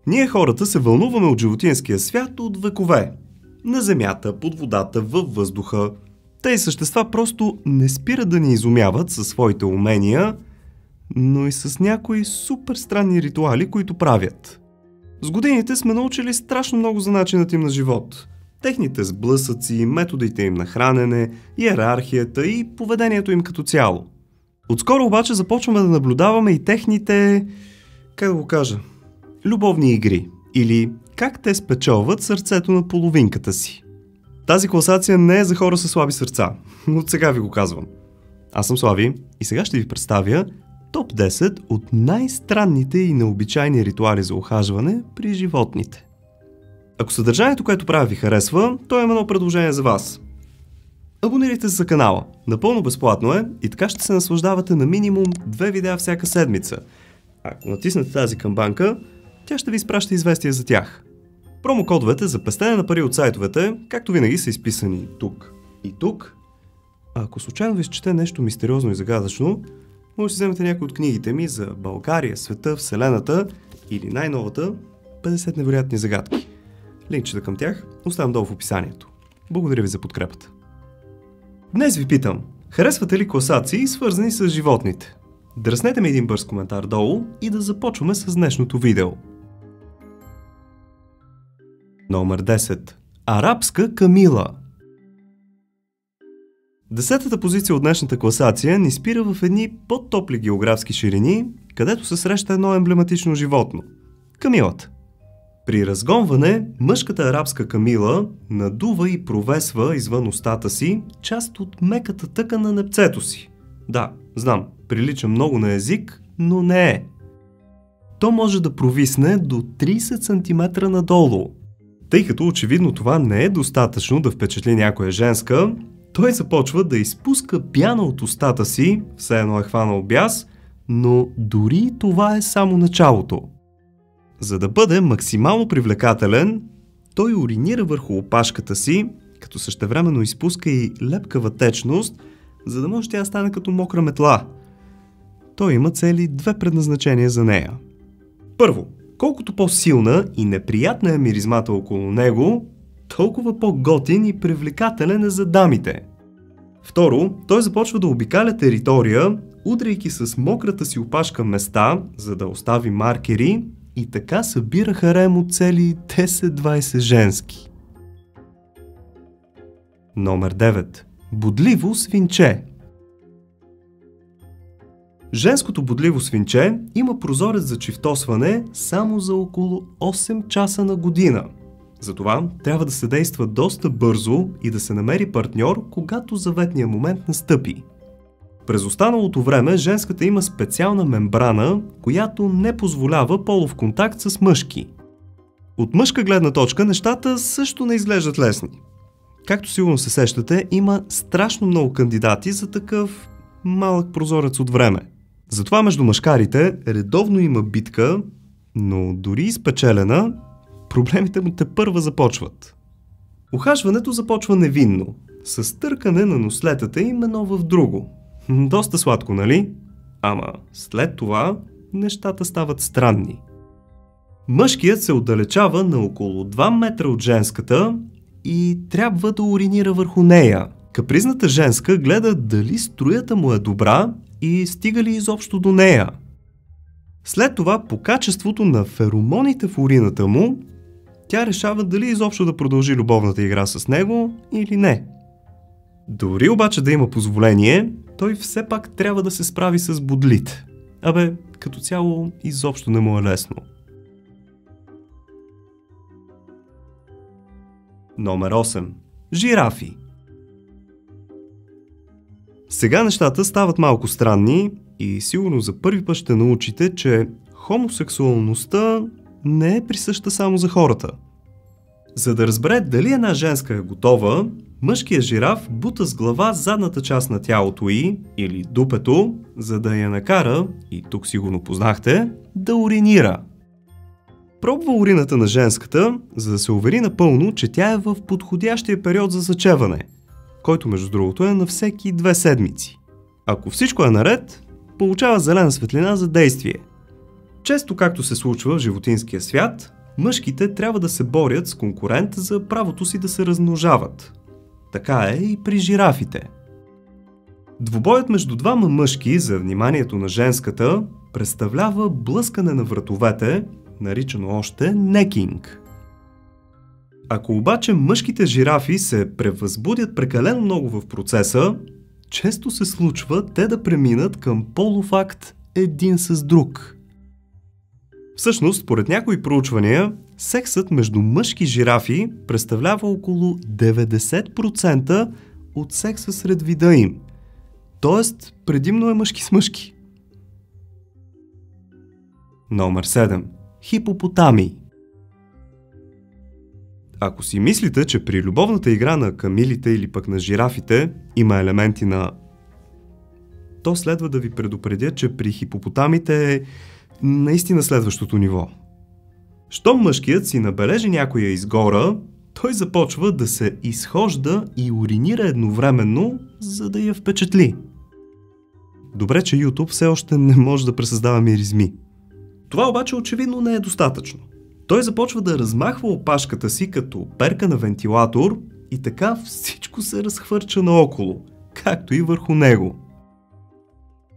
Ние хората се вълнуваме от животинския свят от векове. На земята, под водата, във въздуха. Тези същества просто не спират да ни изумяват със своите умения, но и с някои супер странни ритуали, които правят. С годините сме научили страшно много за начинът им на живот. Техните сблъсъци, методите им на хранене, иерархията и поведението им като цяло. Отскоро обаче започваме да наблюдаваме и техните, как да го кажа, любовни игри, или как те спечелват сърцето на половинката си. Тази класация не е за хора с слаби сърца, от сега ви го казвам. Аз съм Слави и сега ще ви представя топ 10 от най-странните и необичайни ритуали за ухажване при животните. Ако съдържанието, което правя, ви харесва, то има едно предложение за вас. Абонирайте се за канала, напълно безплатно е и така ще се наслаждавате на минимум 2 видеа всяка седмица. Ако натиснете тази камбанка, тя ще ви изпраща известия за тях. Промокодовете за пестене на пари от сайтовете, както винаги, са изписани тук и тук. А ако случайно ви изчете нещо мистериозно и загадъчно, може да си вземете някои от книгите ми за България, света, Вселената или най-новата 50 невероятни загадки. Линкчета към тях оставям долу в описанието. Благодаря ви за подкрепата. Днес ви питам, харесвате ли класации, свързани с животните? Дръснете ми един бърз коментар долу и да започваме с днешното видео. Номер 10. Арабска камила. Десетата позиция от днешната класация ни спира в едни по-топли географски ширини, където се среща едно емблематично животно – камилата. При разгонване, мъжката арабска камила надува и провесва извън устата си част от меката тъкан на непцето си. Да, знам, прилича много на език, но не е. То може да провисне до 30 см надолу. Тъй като очевидно това не е достатъчно да впечатли някоя женска, той започва да изпуска пяна от устата си, все едно е хванал бяс, но дори това е само началото. За да бъде максимално привлекателен, той уринира върху опашката си, като същевременно изпуска и лепкава течност, за да може тя да стане като мокра метла. Той има цели 2 предназначения за нея. Първо, колкото по-силна и неприятна е миризмата около него, толкова по-готин и привлекателен е за дамите. Второ, той започва да обикаля територия, удряйки с мократа си опашка места, за да остави маркери, и така събира харем от цели 10-20 женски. Номер 9. Бодливо свинче. Женското бодливо свинче има прозорец за чифтосване само за около 8 часа на година. Затова трябва да се действа доста бързо и да се намери партньор, когато заветният момент настъпи. През останалото време женската има специална мембрана, която не позволява полов контакт с мъжки. От мъжка гледна точка нещата също не изглеждат лесни. Както сигурно се сещате, има страшно много кандидати за такъв малък прозорец от време. Затова между мъжкарите редовно има битка, но дори изпечелена, проблемите му тепърва започват. Ухажването започва невинно, с търкане на нослетата им едно в друго. Доста сладко, нали? Ама след това нещата стават странни. Мъжкият се отдалечава на около 2 метра от женската и трябва да уринира върху нея. Капризната женска гледа дали струята му е добра и стига ли изобщо до нея. След това, по качеството на феромоните в урината му, тя решава дали изобщо да продължи любовната игра с него или не. Дори обаче да има позволение, той все пак трябва да се справи с бодлите. Абе, като цяло изобщо не му е лесно. Номер 8. Жирафи. Сега нещата стават малко странни и сигурно за първи път ще научите, че хомосексуалността не е присъща само за хората. За да разбере дали една женска е готова, Мъжкият жираф бута с глава задната част на тялото й, или дупето, за да я накара, и тук сигурно познахте, да уринира. Пробва урината на женската, за да се увери напълно, че тя е в подходящия период за зачеване, който между другото е на всеки 2 седмици. Ако всичко е наред, получава зелена светлина за действие. Често, както се случва в животинския свят, мъжките трябва да се борят с конкурент за правото си да се размножават. Така е и при жирафите. Двубоят между двама мъжки за вниманието на женската представлява блъскане на вратовете, наричано още некинг. Ако обаче мъжките жирафи се превъзбудят прекалено много в процеса, често се случва те да преминат към полов акт един с друг. Всъщност, според някои проучвания, сексът между мъжки жирафи представлява около 90% от секса сред вида им. Тоест, предимно е мъжки с мъжки. Номер 7. Хипопотами. Ако си мислите, че при любовната игра на камилите или пък на жирафите има елементи на... то следва да ви предупредя, че при хипопотамите е наистина следващото ниво. Щом мъжкият си набележи някоя изгора, той започва да се изхожда и уринира едновременно, за да я впечатли. Добре, че YouTube все още не може да пресъздава миризми. Това обаче очевидно не е достатъчно. Той започва да размахва опашката си като перка на вентилатор и така всичко се разхвърча наоколо, както и върху него.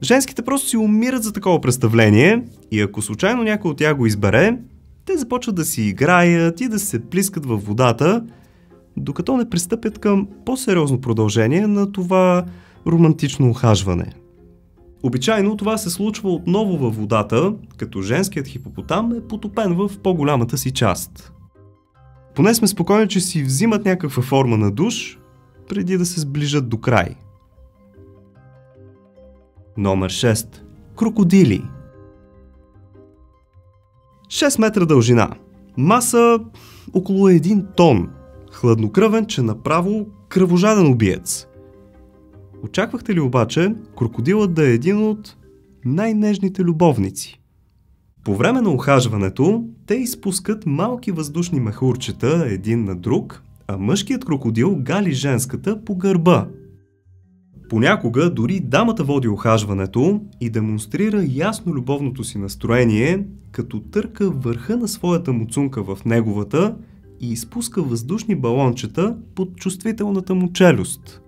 Женските просто си умират за такова представление и ако случайно някой от тях го избере, те започват да си играят и да се плискат във водата, докато не пристъпят към по-сериозно продължение на това романтично ухажване. Обичайно това се случва отново във водата, като женският хипопотам е потопен в по-голямата си част. Поне сме спокойни, че си взимат някаква форма на душ, преди да се сближат до край. Номер 6. Крокодили. 6 метра дължина. Маса около 1 тон. Хладнокръвен, че направо кръвожаден убиец. Очаквахте ли обаче крокодилът да е един от най-нежните любовници? По време на ухажването те изпускат малки въздушни мехурчета един на друг, а мъжкият крокодил гали женската по гърба. Понякога дори дамата води ухажването и демонстрира ясно любовното си настроение, като търка върха на своята муцунка в неговата и изпуска въздушни балончета под чувствителната му челюст.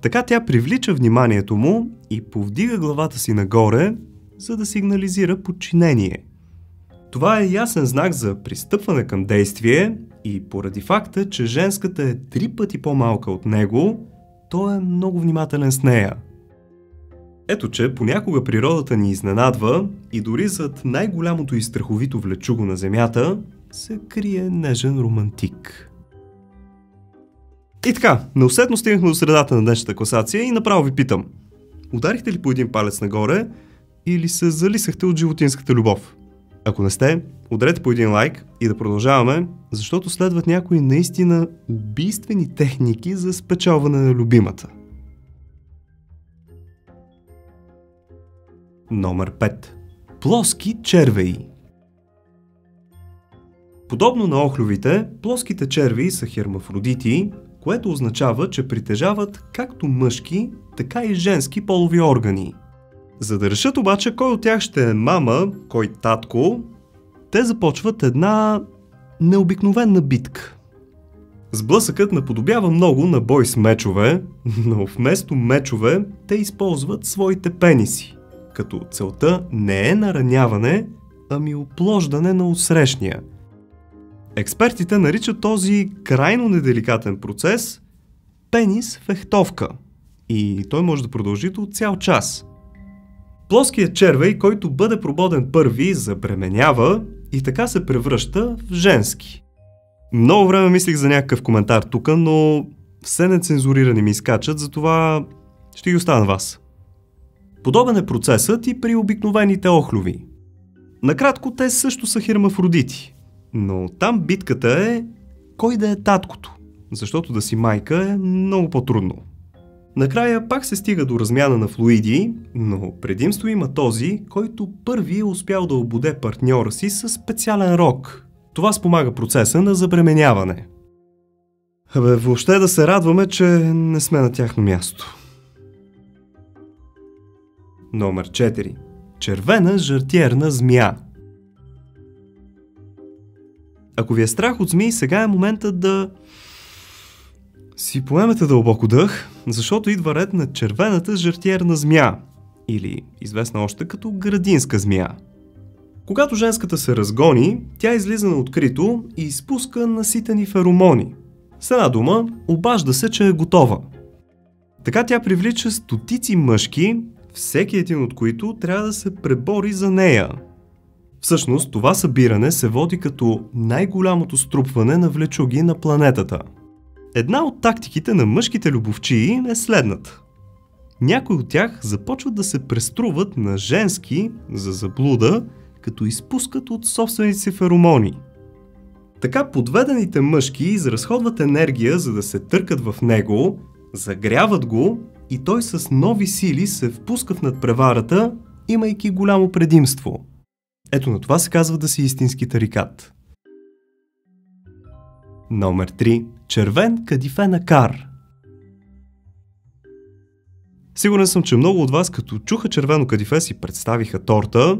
Така тя привлича вниманието му и повдига главата си нагоре, за да сигнализира подчинение. Това е ясен знак за пристъпване към действие и поради факта, че женската е 3 пъти по-малка от него, той е много внимателен с нея. Ето че понякога природата ни изненадва и дори зад най-голямото и страховито влечуго на земята се крие нежен романтик. И така, неусетно стигнахме до средата на днешната класация и направо ви питам. Ударихте ли по един палец нагоре или се залисахте от животинската любов? Ако не сте, ударете по един лайк и да продължаваме, защото следват някои наистина убийствени техники за спечелване на любимата. Номер 5. Плоски червеи. Подобно на охлювите, плоските червеи са хермафродити, което означава, че притежават както мъжки, така и женски полови органи. За да решат обаче кой от тях ще е мама, кой татко, те започват една необикновена битка. Сблъсъкът наподобява много на бой с мечове, но вместо мечове те използват своите пениси, като целта не е нараняване, ами оплождане на отсрещния. Експертите наричат този крайно неделикатен процес пенис фехтовка и той може да продължи до цял час. Плоският червей, който бъде прободен първи, забременява и така се превръща в женски. Много време мислих за някакъв коментар тук, но все нецензурирани ми изкачат, затова ще ги оставя на вас. Подобен е процесът и при обикновените охлюви. Накратко, те също са хермафродити, но там битката е кой да е таткото. защото да си майка е много по-трудно. Накрая пак се стига до размяна на флуиди, но предимство има този, който първи е успял да обуде партньора си със специален рог. Това спомага процеса на забременяване. Въобще да се радваме, че не сме на тяхно място. Номер 4. Червена жартиерна змия. Ако ви е страх от змии, сега е моментът да си поемете дълбоко дъх, защото идва ред на червената жартиерна змия, или известна още като градинска змия. Когато женската се разгони, тя излиза на открито и изпуска наситени феромони. С една дума, обажда се, че е готова. Така тя привлича стотици мъжки, всеки един от които трябва да се пребори за нея. Всъщност, това събиране се води като най-голямото струпване на влечуги на планетата. Една от тактиките на мъжките любовчии е следната. Някои от тях започват да се преструват на женски за заблуда, като изпускат от собствените си феромони. Така подведените мъжки изразходват енергия, за да се търкат в него, загряват го и той с нови сили се впуска в надпреварата, имайки голямо предимство. Ето на това се казва да си истински тарикат. Номер 3. Червен кадифе акар. Сигурен съм, че много от вас, като чуха червено кадифе, си представиха торта,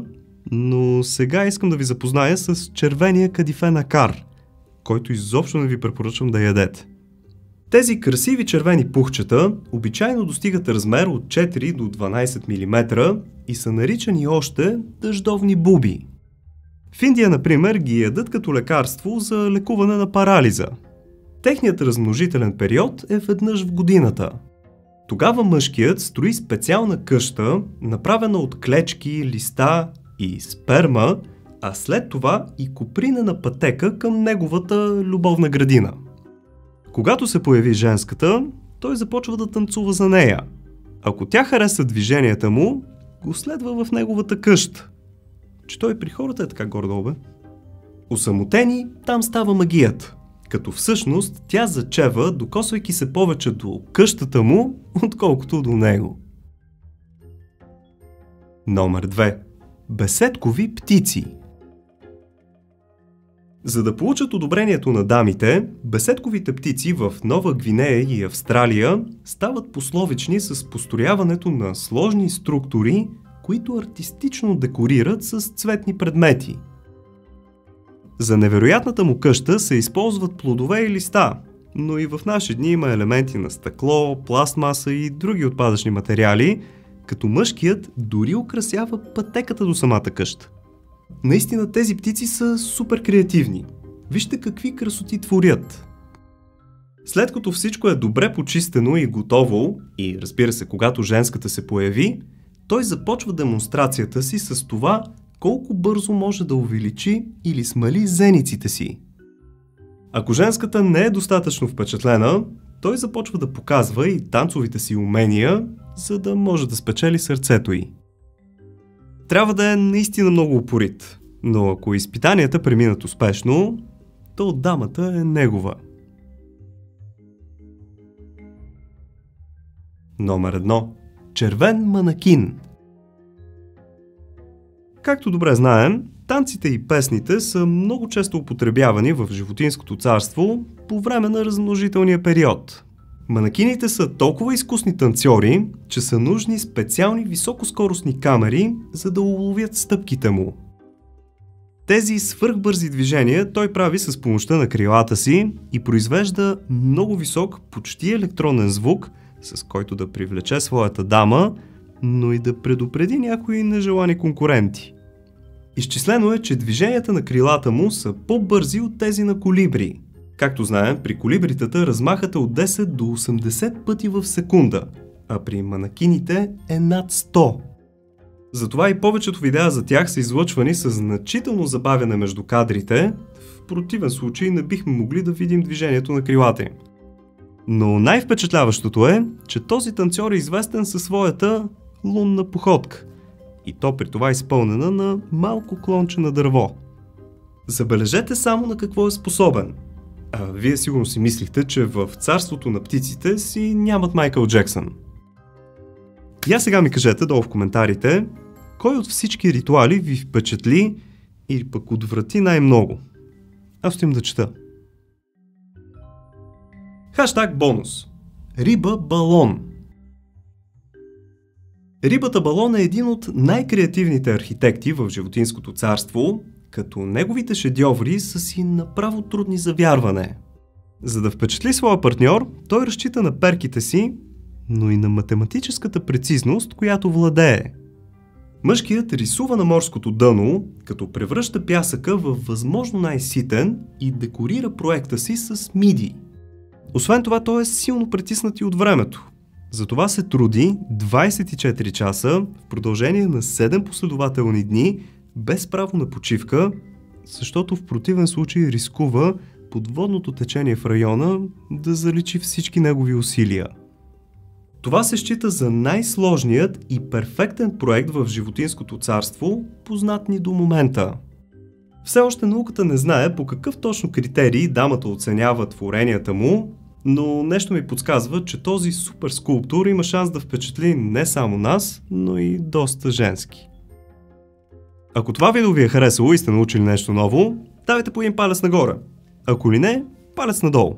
но сега искам да ви запозная с червения кадифе акар, който изобщо не ви препоръчвам да ядете. Тези красиви червени пухчета обичайно достигат размер от 4 до 12 мм и са наричани още дъждовни буби. В Индия, например, ги ядат като лекарство за лекуване на парализа. Техният размножителен период е веднъж в годината. Тогава мъжкият строи специална къща, направена от клечки, листа и сперма, а след това и копринена пътека към неговата любовна градина. Когато се появи женската, той започва да танцува за нея. Ако тя хареса движенията му, го следва в неговата къща. Че той при хората е така гордо, бе. Осамотени, там става магията. Като всъщност тя зачева, докосвайки се повече до къщата му, отколкото до него. Номер 2. Беседкови птици. За да получат одобрението на дамите, беседковите птици в Нова Гвинея и Австралия стават пословични с построяването на сложни структури, които артистично декорират с цветни предмети. За невероятната му къща се използват плодове и листа, но и в наши дни има елементи на стъкло, пластмаса и други отпадъчни материали, като мъжкият дори украсява пътеката до самата къща. Наистина тези птици са супер креативни. Вижте какви красоти творят. След като всичко е добре почистено и готово, и разбира се, когато женската се появи, той започва демонстрацията си с това колко бързо може да увеличи или смали зениците си. Ако женската не е достатъчно впечатлена, той започва да показва и танцовите си умения, за да може да спечели сърцето й. Трябва да е наистина много упорит, но ако изпитанията преминат успешно, то дамата е негова. Номер 1. Червен манакин. Както добре знаем, танците и песните са много често употребявани в животинското царство по време на размножителния период. Манакините са толкова изкусни танцори, че са нужни специални високоскоростни камери, за да уловят стъпките му. Тези свръхбързи движения той прави с помощта на крилата си и произвежда много висок, почти електронен звук, с който да привлече своята дама, но и да предупреди някои нежелани конкуренти. Изчислено е, че движенията на крилата му са по-бързи от тези на колибри. Както знаем, при колибритата размахът е от 10 до 80 пъти в секунда, а при манакините е над 100. Затова и повечето видеа за тях са излъчвани с значително забавяне между кадрите, в противен случай не бихме могли да видим движението на крилата им. Но най-впечатляващото е, че този танцор е известен със своята лунна походка, и то при това изпълнена на малко клонче на дърво. Забележете само на какво е способен. Вие сигурно си мислихте, че в царството на птиците си нямат Майкъл Джексън. Я сега ми кажете долу в коментарите, кой от всички ритуали ви впечатли или пък отврати най-много. Аз отивам да чета. Хаштаг бонус. Риба балон. Рибата балон е един от най-креативните архитекти в животинското царство, като неговите шедьоври са си направо трудни за вярване. За да впечатли своя партньор, той разчита на перките си, но и на математическата прецизност, която владее. Мъжкият рисува на морското дъно, като превръща пясъка във възможно най-ситен и декорира проекта си с миди. Освен това, той е силно притиснат и от времето. Затова се труди 24 часа в продължение на 7 последователни дни без право на почивка, защото в противен случай рискува подводното течение в района да заличи всички негови усилия. Това се счита за най-сложният и перфектен проект в животинското царство, познат ни до момента. Все още науката не знае по какъв точно критерий дамата оценява творенията му, но нещо ми подсказва, че този супер скулптур има шанс да впечатли не само нас, но и доста женски. Ако това видео ви е харесало и сте научили нещо ново, давайте по един палец нагоре. Ако ли не, палец надолу.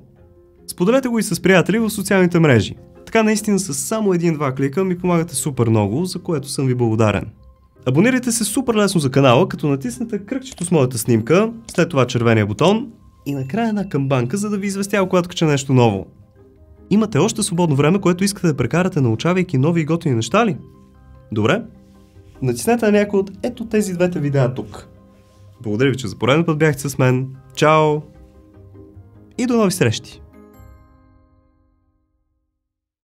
Споделете го и с приятели в социалните мрежи. Така наистина с само 1-2 клика ми помагате супер много, за което съм ви благодарен. Абонирайте се супер лесно за канала, като натиснете кръгчето с моята снимка, след това червения бутон и накрая една камбанка, за да ви известява, когато кача нещо ново. Имате още свободно време, което искате да прекарате научавайки нови и готини неща ли? Добре? Натиснете на някой от ето тези двете видеа тук. Благодаря ви, че за пореден път бяхте с мен. Чао! И до нови срещи!